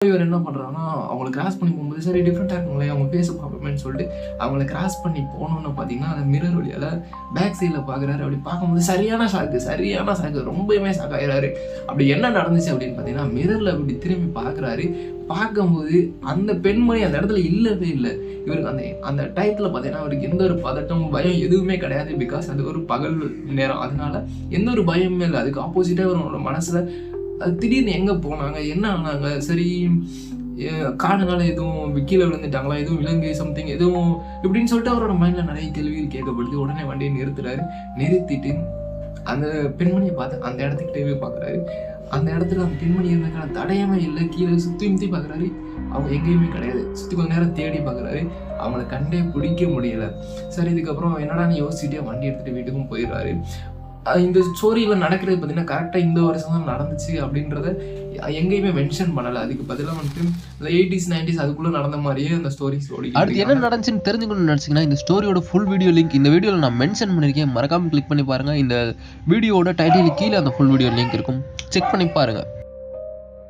இவர் என்ன பண்ணுறாங்கன்னா அவங்கள கிராஸ் பண்ணி போகும்போது சரி டிஃப்ரெண்ட்டாக இருக்குங்களே அவங்க பேச பார்ப்போமேன்னு சொல்லிட்டு அவங்கள கிராஸ் பண்ணி போனோன்னு பார்த்தீங்கன்னா அந்த மிரர் வழியால் பேக் சைடில் பார்க்குறாரு. அப்படி பார்க்கும்போது சரியான ஷாக்கு ரொம்பவுமே ஷாக் ஆகிறாரு. அப்படி என்ன நடந்துச்சு அப்படின்னு பார்த்தீங்கன்னா மிரரில் அப்படி திரும்பி பார்க்குறாரு. பார்க்கும்போது அந்த பெண்மணி அந்த இடத்துல இல்லவே இல்லை. இவருக்கு அந்த டயத்தில் பார்த்தீங்கன்னா அவருக்கு எந்த ஒரு பதட்டம் பயம் எதுவுமே கிடையாது. பிகாஸ் அது ஒரு பகல் நேரம், அதனால எந்த ஒரு பயமுமே இல்லை. அதுக்கு ஆப்போசிட்டாக அவரோட மனசில் அது திடீர்னு எங்கே போனாங்க, என்ன ஆனாங்க, சரி காடுனால எதுவும் கீழே விழுந்துட்டாங்களா, எதுவும் விலங்கு சம்திங் எதுவும் இப்படின்னு சொல்லிட்டு அவரோட மைண்டில் நிறைய கேள்விகள் கேட்கப்படுது. உடனே வண்டியை நிறுத்திட்டு அந்த பெண்மணியை பார்த்து அந்த இடத்துக்கிட்டே பார்க்குறாரு. அந்த இடத்துல அந்த பெண்மணி இருந்ததுக்கான தடையமே இல்லை. கீழே சுற்றி பார்க்குறாரு, அவங்க எங்கேயுமே கிடையாது. சுற்றி கொஞ்ச நேரம் தேடி பார்க்குறாரு, அவங்கள கண்டே பிடிக்க முடியலை. சரி இதுக்கப்புறம் என்னடான்னு யோசிச்சுட்டே வண்டி எடுத்துகிட்டு வீட்டுக்கும் போயிடுறாரு. இந்த ஸ்டோரியில் நடக்கிறது பார்த்தீங்கன்னா கரெக்டாக இந்த வருஷம் தான் நடந்துச்சு அப்படின்றத எங்கேயுமே மென்ஷன் பண்ணலை. அதுக்கு பதிலாக வந்துட்டு இந்த 80s 90s அதுக்குள்ளே நடந்த மாதிரியே அந்த ஸ்டோரிஸ் ஓடி. அடுத்து என்ன நடந்துச்சுன்னு தெரிஞ்சுக்கணும்னு நினச்சிங்கன்னா இந்த ஸ்டோரியோட ஃபுல் வீடியோ லிங்க் இந்த வீடியோவில் நான் மென்ஷன் பண்ணியிருக்கேன். மறக்காமல் கிளிக் பண்ணி பாருங்கள். இந்த வீடியோட டைட்டில் கீழே அந்த ஃபுல் வீடியோ லிங்க் இருக்கும், செக் பண்ணி பாருங்கள்.